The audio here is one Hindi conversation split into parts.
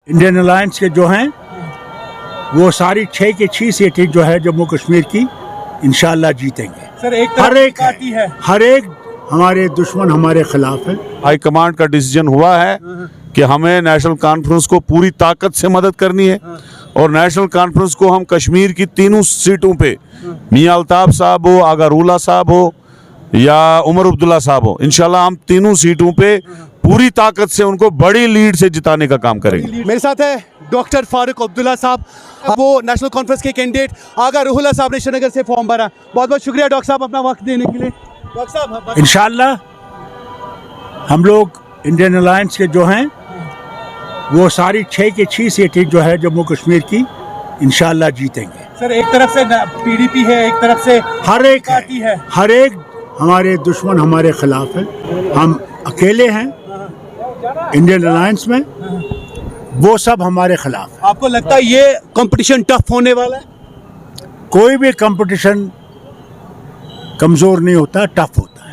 इंडियन अलायंस के जो हैं वो सारी 6 की 6 सीटें जो है जम्मू कश्मीर की इंशाल्लाह जीतेंगे। सर एक हर एक हमारे दुश्मन हमारे खिलाफ है। हाई कमांड का डिसीजन हुआ है कि हमें नेशनल कॉन्फ्रेंस को पूरी ताकत से मदद करनी है और नेशनल कॉन्फ्रेंस को हम कश्मीर की तीनों सीटों पे मियां अल्ताफ साहब हो, आगा रूला साहब हो या उमर अब्दुल्ला साहब हो, इंशाल्लाह हम तीनों सीटों पे पूरी ताकत से उनको बड़ी लीड से जिताने का काम करेंगे। मेरे साथ है डॉक्टर फारूक अब्दुल्ला साहब, वो नेशनल कॉन्फ्रेंस के कैंडिडेट। आगा रूहुल्ला साहब ने श्रीनगर से फॉर्म भरा। बहुत बहुत शुक्रिया डॉक्टर साहब अपना वक्त देने के लिए। डॉक्टर साहब इंशाल्लाह हम लोग इंडियन अलायंस के जो हैं वो सारी 6 की 6 सीटें जो है जम्मू कश्मीर की इंशाल्लाह जीतेंगे। सर एक तरफ से पीडीपी है, एक तरफ से हर एक हमारे दुश्मन हमारे खिलाफ है। हम अकेले हैं इंडियन अलायंस में, वो सब हमारे खिलाफ है। आपको लगता है ये कंपटीशन टफ होने वाला है? कोई भी कंपटीशन कमजोर नहीं होता, टफ होता है।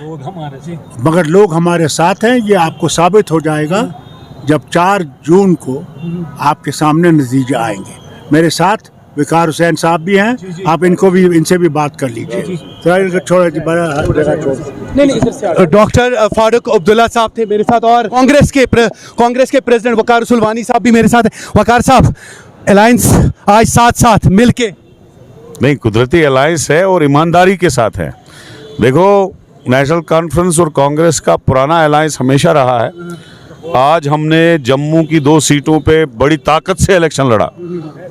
मगर लोग हमारे साथ हैं, ये आपको साबित हो जाएगा जब 4 जून को आपके सामने नतीजे आएंगे। मेरे साथ विकार हुसैन साहब भी हैं, आप इनसे भी बात कर लीजिए। डॉक्टर फारूक अब्दुल्ला साहब थे मेरे साथ और कांग्रेस के प्रेसिडेंट वकार सुलवानी साहब भी मेरे साथ हैं। वकार साहब, अलायंस आज साथ मिलके नहीं, कुदरती अलायंस है और ईमानदारी के साथ है। देखो, नेशनल कॉन्फ्रेंस और कांग्रेस का पुराना अलायंस हमेशा रहा है। आज हमने जम्मू की 2 सीटों पे बड़ी ताकत से इलेक्शन लड़ा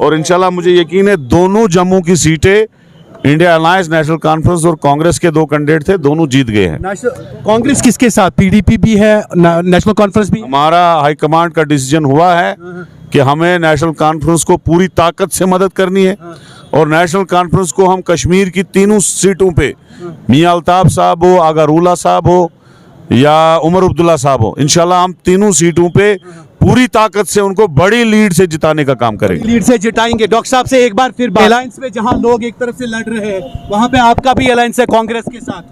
और इंशाल्लाह मुझे यकीन है दोनों जम्मू की सीटें इंडिया अलायंस, नेशनल कॉन्फ्रेंस और कांग्रेस के 2 कैंडिडेट थे, दोनों जीत गए हैं। कांग्रेस किसके साथ? पीडीपी भी है, नेशनल कॉन्फ्रेंस भी। हमारा हाई कमांड का डिसीजन हुआ है कि हमें नेशनल कॉन्फ्रेंस को पूरी ताकत से मदद करनी है और नेशनल कॉन्फ्रेंस को हम कश्मीर की तीनों सीटों पे मियां अल्ताफ साहब हो, आगा रूला साहब हो या उमर अब्दुल्ला साहब हो, इंशाल्लाह हम तीनों सीटों पे पूरी ताकत से उनको बड़ी लीड से जिताने का काम करेंगे। लीड से जिताएंगे। डॉक्टर साहब से एक बार फिर अलायंस में जहां लोग एक तरफ से लड़ रहे हैं, वहां पे आपका भी अलायंस है कांग्रेस के साथ,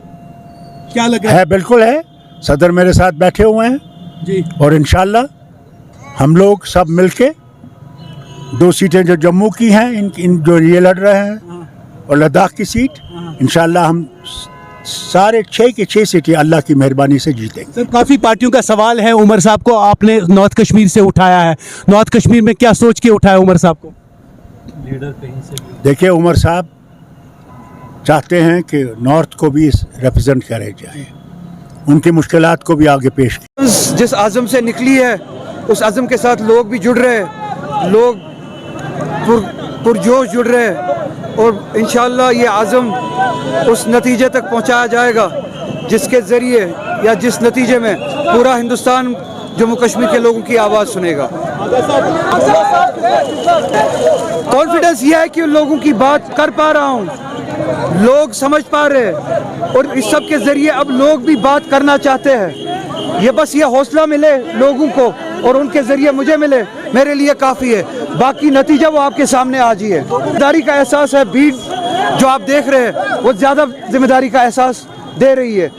क्या लग रहा है? बिल्कुल है। सदर मेरे साथ बैठे हुए हैं जी और इंशाल्लाह हम लोग सब मिलके 2 सीटें जो जम्मू की हैं इन जो ये लड़ रहे हैं और लद्दाख की सीट, इंशाल्लाह हम सारे 6 की 6 सीटें अल्लाह की मेहरबानी से जीतेंगे। सर काफ़ी पार्टियों का सवाल है उमर साहब को, आपने नॉर्थ कश्मीर से उठाया है। नॉर्थ कश्मीर में क्या सोच के उठाया उमर साहब को? लीडर कहीं से देखिए, उमर साहब चाहते हैं कि नॉर्थ को भी रिप्रेजेंट करे जाए, उनकी मुश्किलात को भी आगे पेश किया। जिस आज़म से निकली है उस आज़म के साथ लोग भी जुड़ रहे हैं, लोग पुरजोश जुड़ रहे हैं और इंशाअल्लाह ये आज़म उस नतीजे तक पहुंचाया जाएगा जिसके ज़रिए या जिस नतीजे में पूरा हिंदुस्तान जम्मू कश्मीर के लोगों की आवाज़ सुनेगा। कॉन्फिडेंस ये है कि लोगों की बात कर पा रहा हूँ, लोग समझ पा रहे हैं और इस सब के ज़रिए अब लोग भी बात करना चाहते हैं। ये बस ये हौसला मिले लोगों को और उनके ज़रिए मुझे मिले, मेरे लिए काफ़ी है। बाकी नतीजा वो आपके सामने आज ही है। जिम्मेदारी का एहसास है, भीड़ जो आप देख रहे हैं वो ज़्यादा जिम्मेदारी का एहसास दे रही है।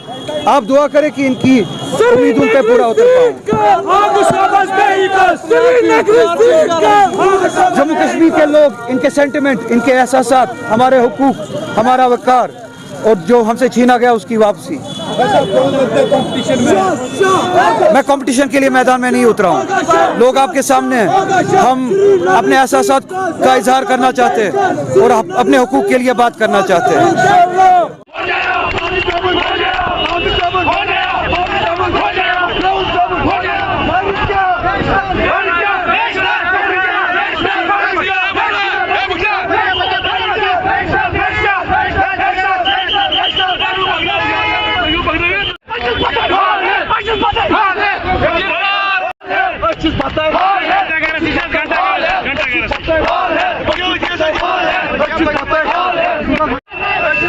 आप दुआ करें कि इनकी उम्मीदों पे पूरा उतर पाऊं। जम्मू कश्मीर के लोग, इनके सेंटिमेंट, इनके एहसासात, हमारे हुकूक, हमारा वकार और जो हमसे छीना गया उसकी वापसी। मैं कंपटीशन के लिए मैदान में नहीं उतरा हूँ, लोग आपके सामने हैं। हम अपने एहसासात का इजहार करना चाहते हैं और अपने हुकूक के लिए बात करना चाहते हैं।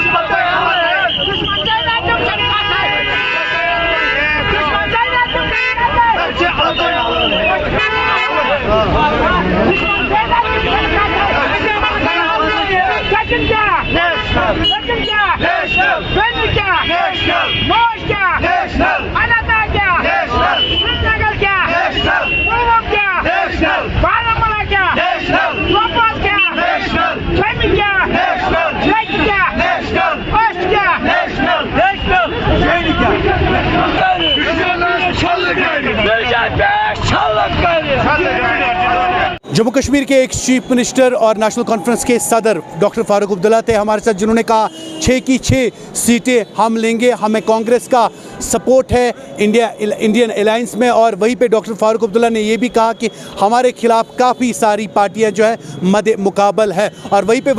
Pata hai जम्मू कश्मीर के एक्स चीफ मिनिस्टर और नेशनल कॉन्फ्रेंस के सदर डॉक्टर फारूक अब्दुल्ला थे हमारे साथ, जिन्होंने कहा 6 की 6 सीटें हम लेंगे, हमें कांग्रेस का सपोर्ट है इंडियन अलायंस में। और वहीं पे डॉक्टर फारूक अब्दुल्ला ने ये भी कहा कि हमारे खिलाफ काफ़ी सारी पार्टियां जो है मद मुकाबल है। और वहीं पे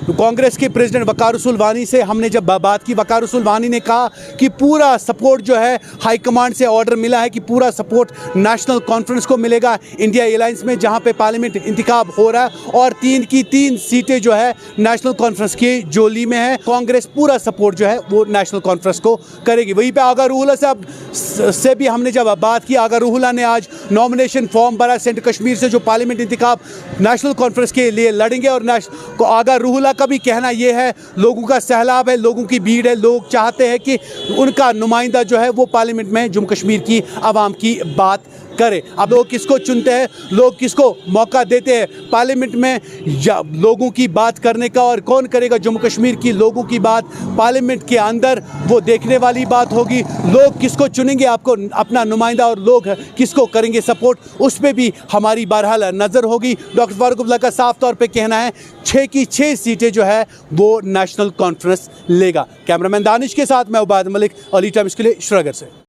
कांग्रेस के प्रेसिडेंट वकार रसूल वानी से हमने जब बात की, वकार रसूल वानी ने कहा कि पूरा सपोर्ट जो है हाईकमांड से ऑर्डर मिला है कि पूरा सपोर्ट नेशनल कॉन्फ्रेंस को मिलेगा इंडिया अलायंस में, जहां पे पार्लियामेंट इंतखाब हो रहा है और 3 की 3 सीटें जो है नेशनल कॉन्फ्रेंस की जोली में है। कांग्रेस पूरा सपोर्ट जो है वो नेशनल कॉन्फ्रेंस को करेगी। वहीं पे आगा रूहुल्ला साहब से भी हमने जब बात की, आगा रूहुल्ला ने आज नॉमिनेशन फॉर्म भरा सेंट्रल कश्मीर से, जो पार्लियामेंट इंतखाब नेशनल कॉन्फ्रेंस के लिए लड़ेंगे। और आगा रूहुल्ला का भी कहना यह है, लोगों का सैलाब है, लोगों की भीड़ है, लोग चाहते हैं कि उनका नुमाइंदा जो है वो पार्लियामेंट में जम्मू कश्मीर की आवाम की बात करे। अब लोग किसको चुनते हैं, लोग किसको मौका देते हैं पार्लियामेंट में लोगों की बात करने का, और कौन करेगा जम्मू कश्मीर की लोगों की बात पार्लियामेंट के अंदर, वो देखने वाली बात होगी। लोग किसको चुनेंगे आपको अपना नुमाइंदा और लोग किसको करेंगे सपोर्ट, उस पर भी हमारी बहरहाल नज़र होगी। डॉक्टर फारूक अब्दुल्ला का साफ तौर पर कहना है 6 की 6 सीटें जो है वो नेशनल कॉन्फ्रेंस लेगा। कैमरामैन दानिश के साथ मैं उबाद मलिक, अली टाइम्स के लिए श्रीनगर से।